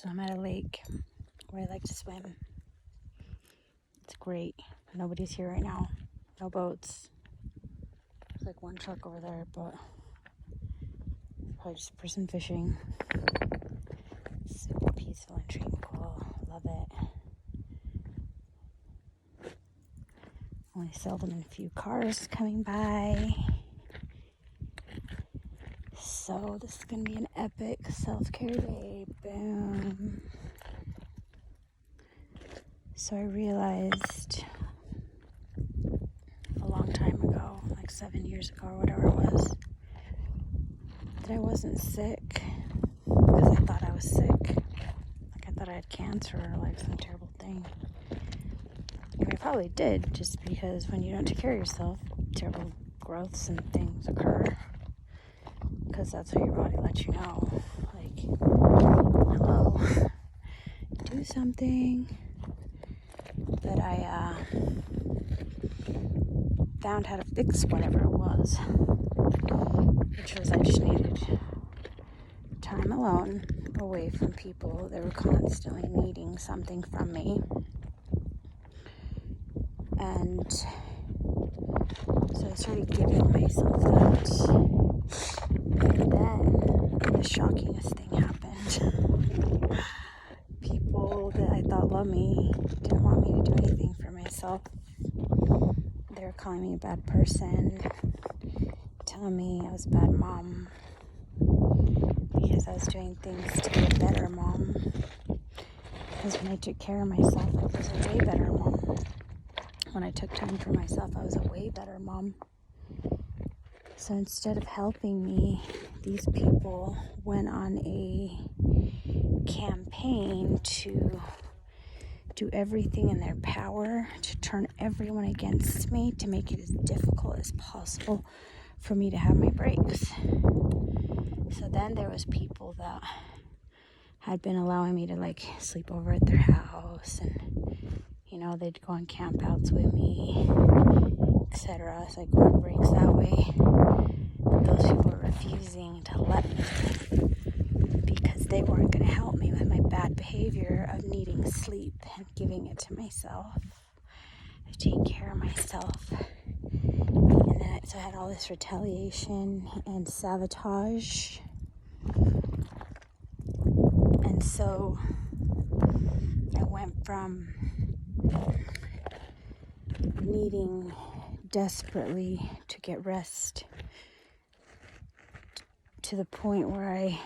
So I'm at a lake where I like to swim. It's great. Nobody's here right now. No boats. There's like one truck over there, but probably just a person fishing. Super peaceful and tranquil. Love it. Only seldom in a few cars coming by. So this is going to be an epic self-care day. Boom. So I realized a long time ago, like 7 years ago or whatever it was, that I wasn't sick because I thought I was sick. Like I thought I had cancer or like some terrible thing. And I probably did, just because when you don't take care of yourself, terrible growths and things occur. Because that's what your body lets you know. Like, hello, do something. But I found how to fix whatever it was. Which was I just needed time alone, away from people that were constantly needing something from me. And so I started giving myself that. And then the shockingest thing happened. People that I thought loved me didn't want me to do anything for myself. They were calling me a bad person, telling me I was a bad mom because I was doing things to be a better mom. Because when I took care of myself, I was a way better mom. When I took time for myself, I was a way better mom. So instead of helping me, these people went on a campaign to do everything in their power to turn everyone against me, to make it as difficult as possible for me to have my breaks. So then there was people that had been allowing me to like sleep over at their house, and they'd go on campouts with me, etc. So I go on breaks that way. Those people were refusing to let me because they weren't going to help me with my bad behavior of needing sleep and giving it to myself, of taking care of myself. And then so I had all this retaliation and sabotage. And so I went from needing desperately to get rest to the point where I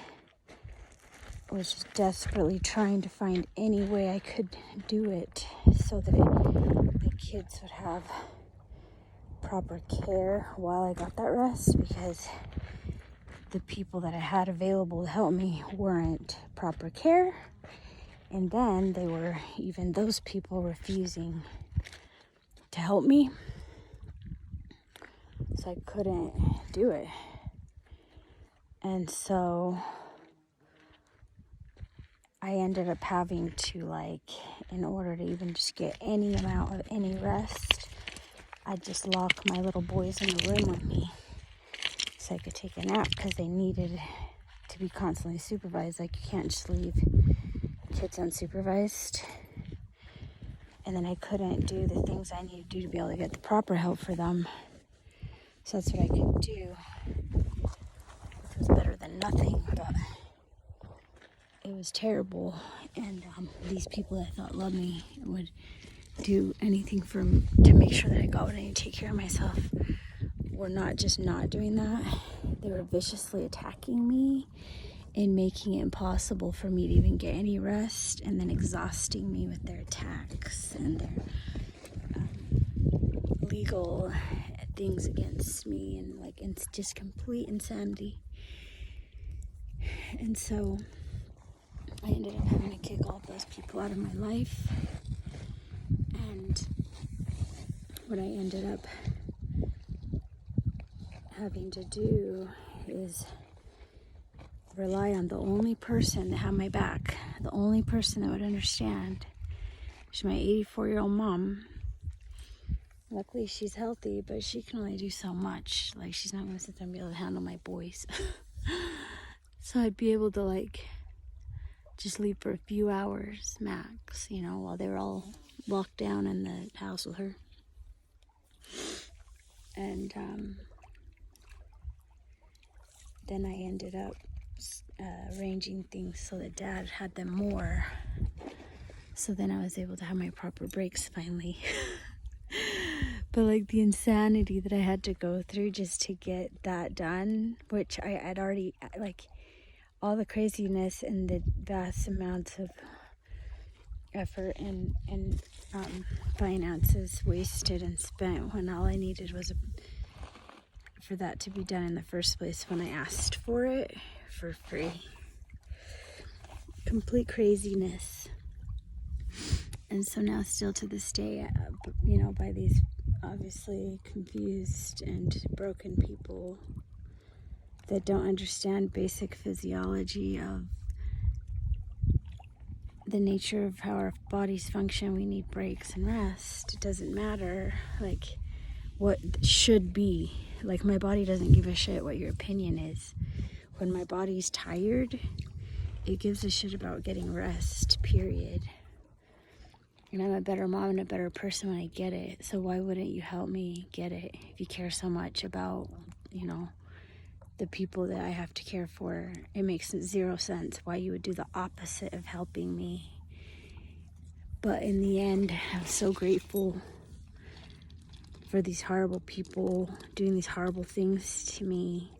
was just desperately trying to find any way I could do it so that the kids would have proper care while I got that rest, because the people that I had available to help me weren't proper care. And then even those people refusing to help me. So I couldn't do it. And so I ended up having to, in order to even just get any amount of any rest, I'd just lock my little boys in the room with me so I could take a nap, because they needed to be constantly supervised. Like, you can't just leave kids unsupervised. And then I couldn't do the things I needed to do to be able to get the proper help for them. So that's what I could do, which was better than nothing, but it was terrible. And these people that I thought loved me would do anything to make sure that I got what I need to take care of myself were not just not doing that. They were viciously attacking me and making it impossible for me to even get any rest, and then exhausting me with their attacks and their legal things against me, and it's just complete insanity. And so I ended up having to kick all of those people out of my life. And what I ended up having to do is rely on the only person that had my back, the only person that would understand. She's my 84-year-old mom. Luckily, she's healthy, but she can only do so much. She's not going to sit there and be able to handle my boys. So I'd be able to, just leave for a few hours max, you know, while they were all locked down in the house with her. And then I ended up arranging things so that Dad had them more. So then I was able to have my proper breaks finally. But like the insanity that I had to go through just to get that done, which I had already, like all the craziness and the vast amounts of effort and finances wasted and spent when all I needed was for that to be done in the first place when I asked for it for free. Complete craziness. And so now still to this day, you know, by these obviously confused and broken people that don't understand basic physiology of the nature of how our bodies function, we need breaks and rest. It doesn't matter, like, what should be. Like, my body doesn't give a shit what your opinion is. When my body's tired, it gives a shit about getting rest, period. And I'm a better mom and a better person when I get it. So why wouldn't you help me get it if you care so much about, you know, the people that I have to care for? It makes zero sense why you would do the opposite of helping me. But in the end, I'm so grateful for these horrible people doing these horrible things to me,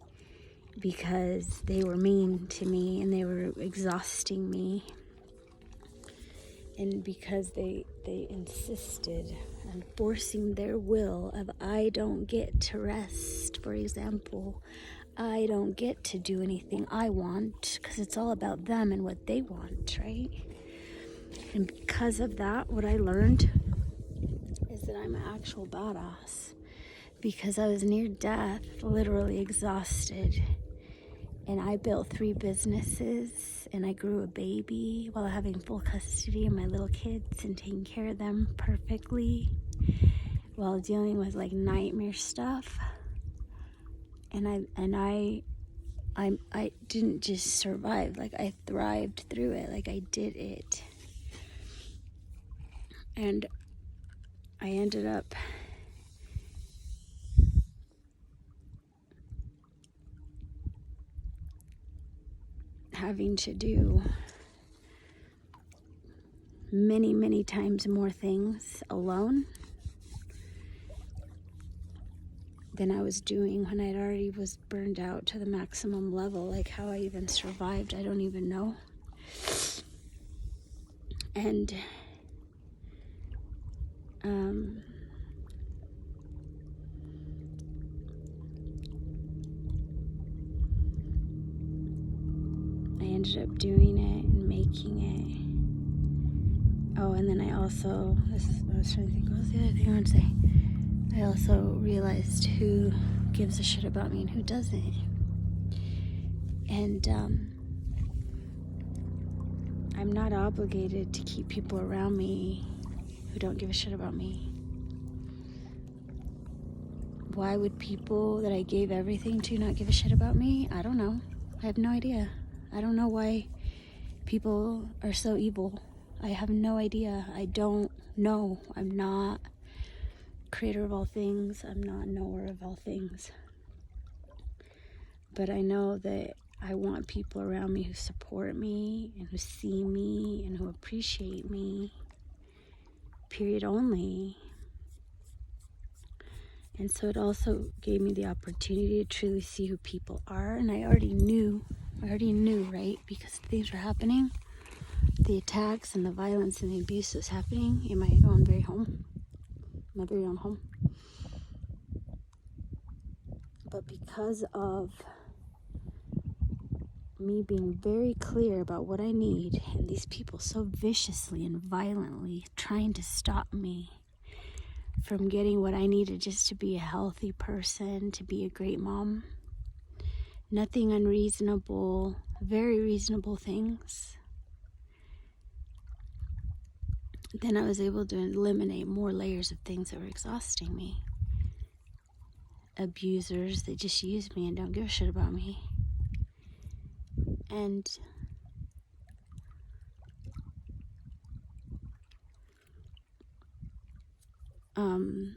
because they were mean to me and they were exhausting me. And because they insisted on forcing their will of, I don't get to rest, for example. I don't get to do anything I want, because it's all about them and what they want, right? And because of that, what I learned is that I'm an actual badass. Because I was near death, literally exhausted. And I built 3 businesses, and I grew a baby while having full custody of my little kids and taking care of them perfectly while dealing with like nightmare stuff. And I didn't just survive, like I thrived through it, like I did it. And I ended up having to do many times more things alone than I was doing when I'd already was burned out to the maximum level. Like, how I even survived, I don't even know. And I ended up doing it and making it. Oh, and then I also, I was trying to think, what was the other thing I wanted to say? I also realized who gives a shit about me and who doesn't. And I'm not obligated to keep people around me who don't give a shit about me. Why would people that I gave everything to not give a shit about me? I don't know. I have no idea. I don't know why people are so evil. I have no idea. I don't know. I'm not creator of all things. I'm not knower of all things. But I know that I want people around me who support me and who see me and who appreciate me. Period, only. And so it also gave me the opportunity to truly see who people are. And I already knew, right? Because things were happening. The attacks and the violence and the abuse was happening in my own very home. My very own home. But because of me being very clear about what I need, and these people so viciously and violently trying to stop me from getting what I needed just to be a healthy person, to be a great mom. Nothing unreasonable, very reasonable things. Then I was able to eliminate more layers of things that were exhausting me. Abusers that just use me and don't give a shit about me. And Of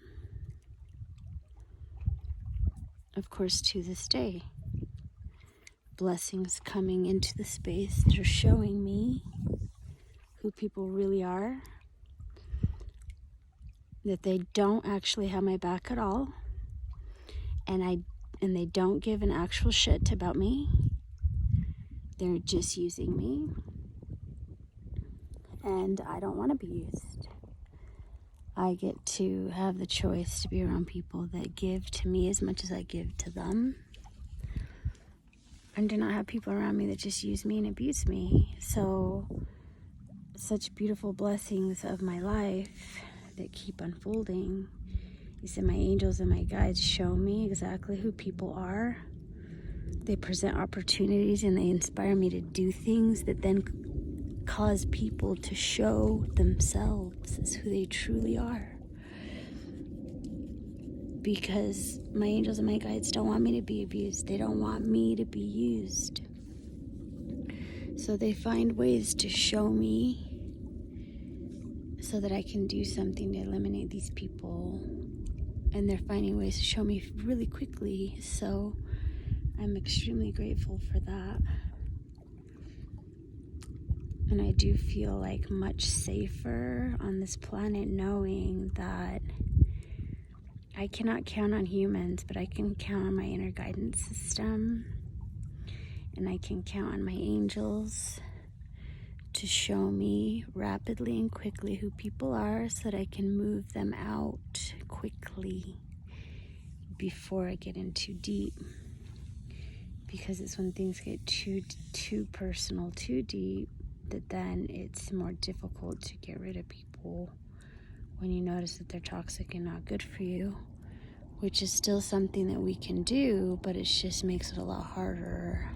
course, to this day, blessings coming into the space that are showing me who people really are, that they don't actually have my back at all, and they don't give an actual shit about me. They're just using me, and I don't want to be used. I get to have the choice to be around people that give to me as much as I give to them, and do not have people around me that just use me and abuse me. So, such beautiful blessings of my life that keep unfolding. He said, my angels and my guides show me exactly who people are. They present opportunities and they inspire me to do things that then cause people to show themselves as who they truly are. Because my angels and my guides don't want me to be abused. They don't want me to be used. So they find ways to show me so that I can do something to eliminate these people. And they're finding ways to show me really quickly. So I'm extremely grateful for that. And I do feel like much safer on this planet knowing that I cannot count on humans, but I can count on my inner guidance system. And I can count on my angels to show me rapidly and quickly who people are so that I can move them out quickly before I get in too deep. Because it's when things get too personal, too deep, that then it's more difficult to get rid of people when you notice that they're toxic and not good for you, which is still something that we can do, but it just makes it a lot harder.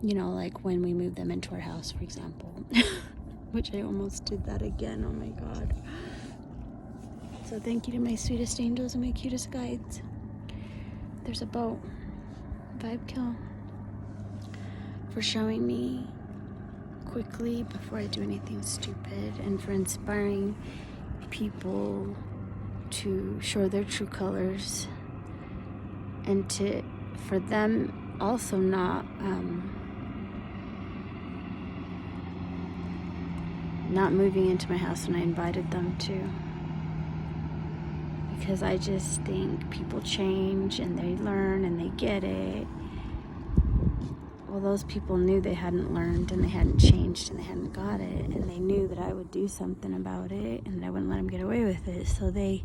You know, like when we move them into our house, for example, which I almost did that again. Oh my God. So thank you to my sweetest angels and my cutest guides. There's a boat, Vibe Kill, for showing me quickly before I do anything stupid, and for inspiring people to show their true colors, and for them also not moving into my house when I invited them to. Because I just think people change and they learn and they get it. Well, those people knew they hadn't learned and they hadn't changed and they hadn't got it, and they knew that I would do something about it and that I wouldn't let them get away with it. So they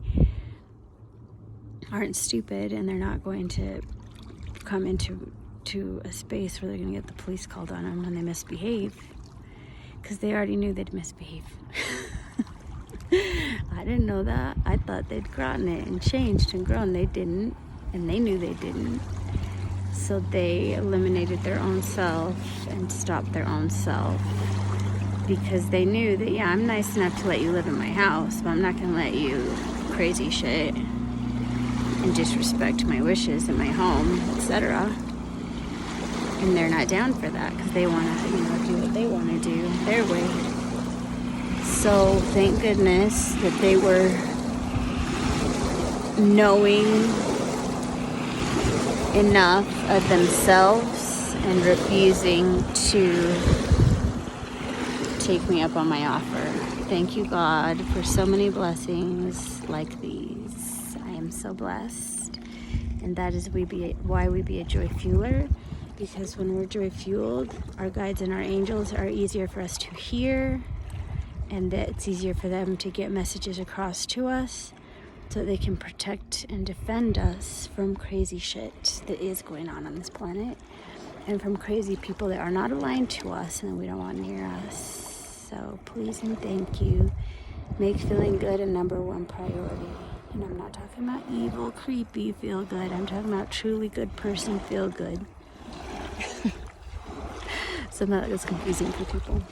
aren't stupid, and they're not going to come into a space where they're going to get the police called on them when they misbehave, because they already knew they'd misbehave. I didn't know that. I thought they'd gotten it and changed and grown. They didn't, and they knew they didn't. So they eliminated their own self and stopped their own self, because they knew that, yeah, I'm nice enough to let you live in my house, but I'm not going to let you crazy shit and disrespect my wishes in my home, etc. And they're not down for that, because they want to, do what they want to do their way. So thank goodness that they were knowing enough of themselves and refusing to take me up on my offer. Thank you, God, for so many blessings like these. I am so blessed. And that is why we be a joy fueler, because when we're joy fueled, our guides and our angels are easier for us to hear, and that it's easier for them to get messages across to us so they can protect and defend us from crazy shit that is going on this planet, and from crazy people that are not aligned to us and that we don't want near us. So please and thank you. Make feeling good a number one priority. And I'm not talking about evil, creepy, feel good. I'm talking about truly good person, feel good. So that is confusing for people.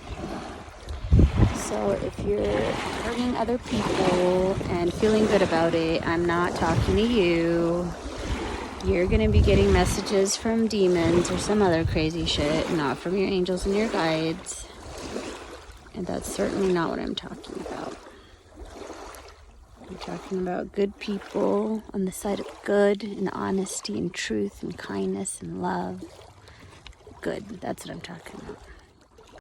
So if you're hurting other people and feeling good about it, I'm not talking to you. You're going to be getting messages from demons or some other crazy shit, not from your angels and your guides. And that's certainly not what I'm talking about. I'm talking about good people on the side of good and honesty and truth and kindness and love. Good, that's what I'm talking about.